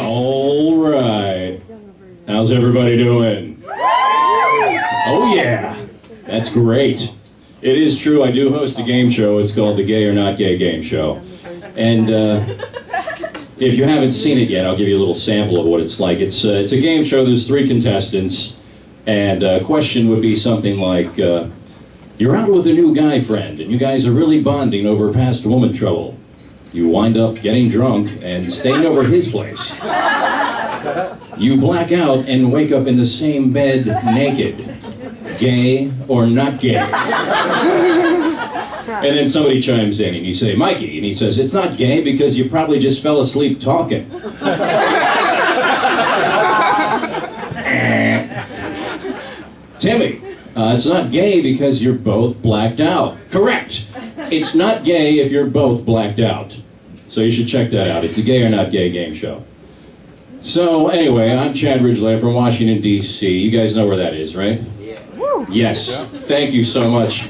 All right. How's everybody doing? Oh yeah, that's great. It is true, I do host a game show. It's called the Gay or Not Gay Game Show. And if you haven't seen it yet, I'll give you a little sample of what it's like. It's a game show. There's 3 contestants, and a question would be something like, you're out with a new guy friend, and you guys are really bonding over past woman trouble. You wind up getting drunk and staying over his place. You black out and wake up in the same bed naked. Gay or not gay? And then somebody chimes in and you say, Mikey, and he says, it's not gay because you probably just fell asleep talking. Timmy, it's not gay because you're both blacked out. Correct. It's not gay if you're both blacked out. So you should check that out. It's the Gay or Not Gay Game Show. So anyway, I'm Chad Ridgely. I'm from Washington, D.C. You guys know where that is, right? Yeah. Yes. Thank you so much.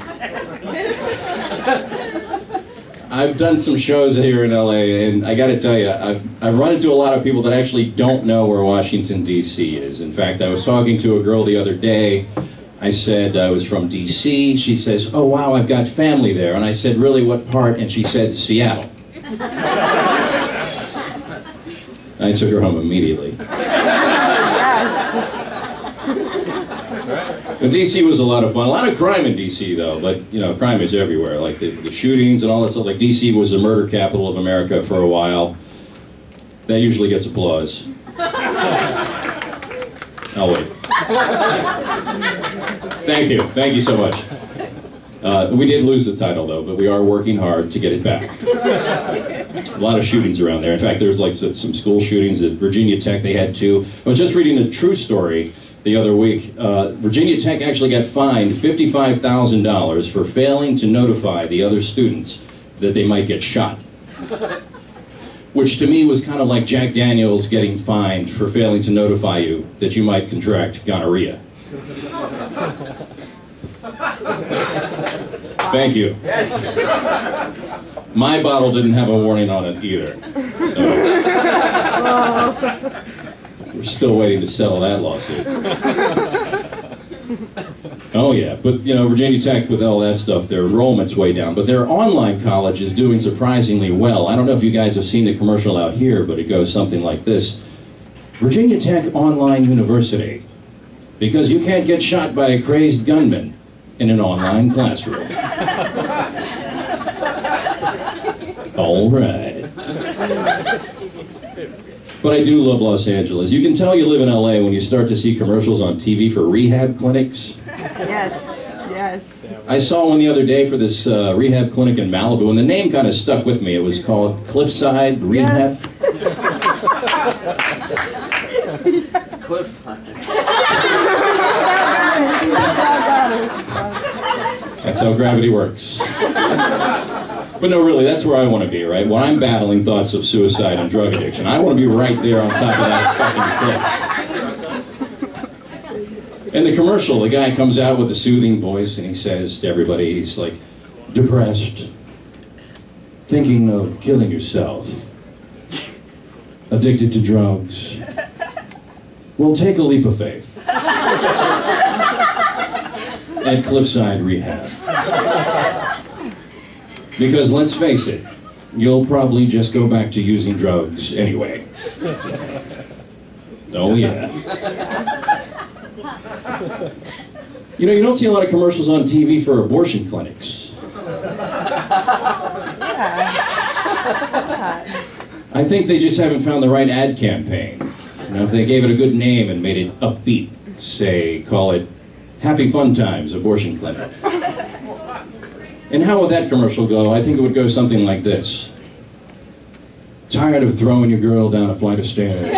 I've done some shows here in L.A., and I got to tell you, I've run into a lot of people that actually don't know where Washington, D.C. is. In fact, I was talking to a girl the other day. I said I was from D.C. She says, oh, wow, I've got family there. And I said, really, what part? And she said, Seattle. I took her home immediately. But D.C. was a lot of fun. A lot of crime in D.C. though, but you know, crime is everywhere. Like the shootings and all that stuff. Like D.C. was the murder capital of America for a while. That usually gets applause. I'll wait. Thank you so much. We did lose the title though, but we are working hard to get it back. A lot of shootings around there. In fact, there's like some school shootings at Virginia Tech. They had 2. I was just reading a true story the other week. Virginia Tech actually got fined $55,000 for failing to notify the other students that they might get shot. Which to me was kind of like Jack Daniels getting fined for failing to notify you that you might contract gonorrhea. Thank you. Yes. My bottle didn't have a warning on it either. So we're still waiting to settle that lawsuit. Oh yeah, but you know, Virginia Tech with all that stuff, their enrollment's way down, but their online college is doing surprisingly well. I don't know if you guys have seen the commercial out here, but it goes something like this. Virginia Tech Online University. Because you can't get shot by a crazed gunman in an online classroom. All right. But I do love Los Angeles. You can tell you live in LA when you start to see commercials on TV for rehab clinics. Yes, yes. I saw one the other day for this rehab clinic in Malibu, and the name kind of stuck with me. It was called Cliffside Rehab. Yes. Cliffside. That's how gravity works. But no, really, that's where I want to be, right? When I'm battling thoughts of suicide and drug addiction, I want to be right there on top of that fucking cliff. In the commercial, the guy comes out with a soothing voice and he says to everybody, he's like, depressed, thinking of killing yourself, addicted to drugs. Well, take a leap of faith. At Cliffside Rehab. Because let's face it, you'll probably just go back to using drugs anyway. Oh yeah. You know, you don't see a lot of commercials on TV for abortion clinics. I think they just haven't found the right ad campaign. You know, if they gave it a good name and made it upbeat, say, call it Happy Fun Times Abortion Clinic. And how would that commercial go? I think it would go something like this. Tired of throwing your girl down a flight of stairs?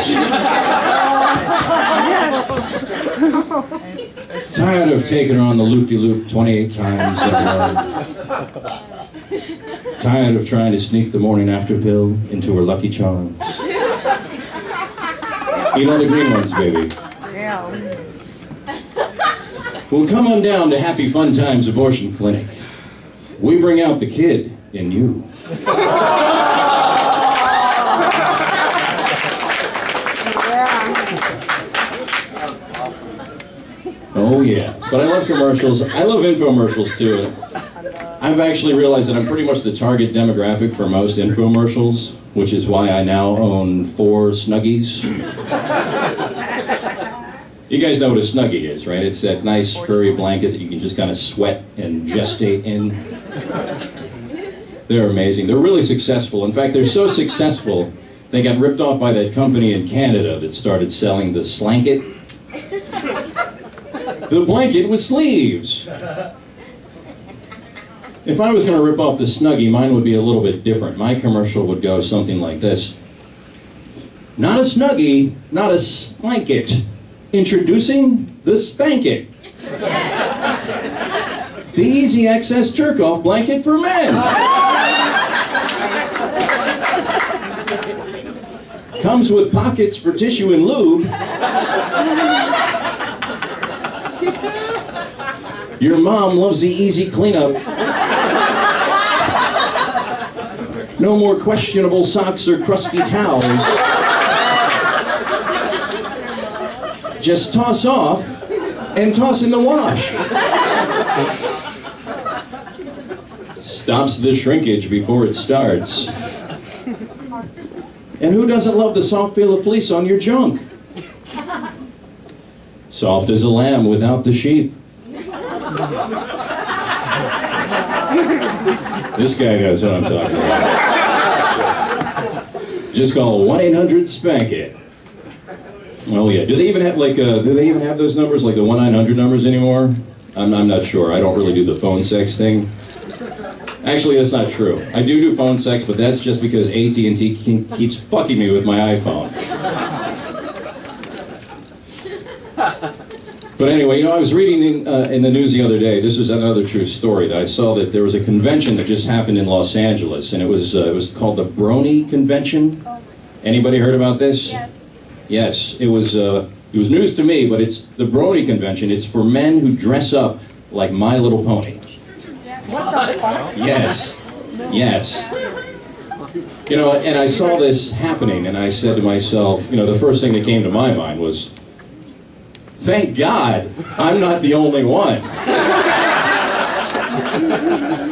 Tired of taking her on the loop-de-loop 28 times in a row? Tired of trying to sneak the morning after pill into her Lucky Charms? Eat all the green ones, baby. Yeah. Well, come on down to Happy Fun Times Abortion Clinic. We bring out the kid in you. Oh yeah, but I love commercials. I love infomercials too. I've actually realized that I'm pretty much the target demographic for most infomercials, which is why I now own 4 Snuggies. You guys know what a Snuggie is, right? It's that nice furry blanket that you can just kind of sweat and gestate in. They're amazing. They're really successful. In fact, they're so successful, they got ripped off by that company in Canada that started selling the Slanket. The blanket with sleeves. If I was going to rip off the Snuggie, mine would be a little bit different. My commercial would go something like this. Not a Snuggie, not a Slanket. Introducing the Spankit. The Easy Access Jerk-Off Blanket for Men. Comes with pockets for tissue and lube. Your mom loves the easy cleanup. No more questionable socks or crusty towels. Just toss off and toss in the wash. Stops the shrinkage before it starts. And who doesn't love the soft feel of fleece on your junk? Soft as a lamb without the sheep. This guy knows what I'm talking about. Just call 1-800-SPANK-IT. Oh yeah. Do they even have those numbers, like the 1-900 numbers anymore? I'm not sure. I don't really do the phone sex thing. Actually, that's not true. I do phone sex, but that's just because AT&T keeps fucking me with my iPhone. But anyway, I was reading in the news the other day, this was another true story, that I saw that there was a convention that just happened in Los Angeles, and it was called the Brony Convention. Anybody heard about this? Yes. Yes, it was news to me, but it's the Brony Convention. It's for men who dress up like My Little Pony. What the fuck? Yes, yes. And I saw this happening, and I said to myself, the first thing that came to my mind was, thank God I'm not the only one.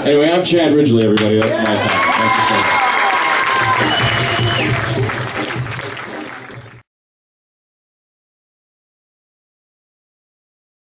Anyway, I'm Chad Ridgely, everybody. That's my time. Thank you so much.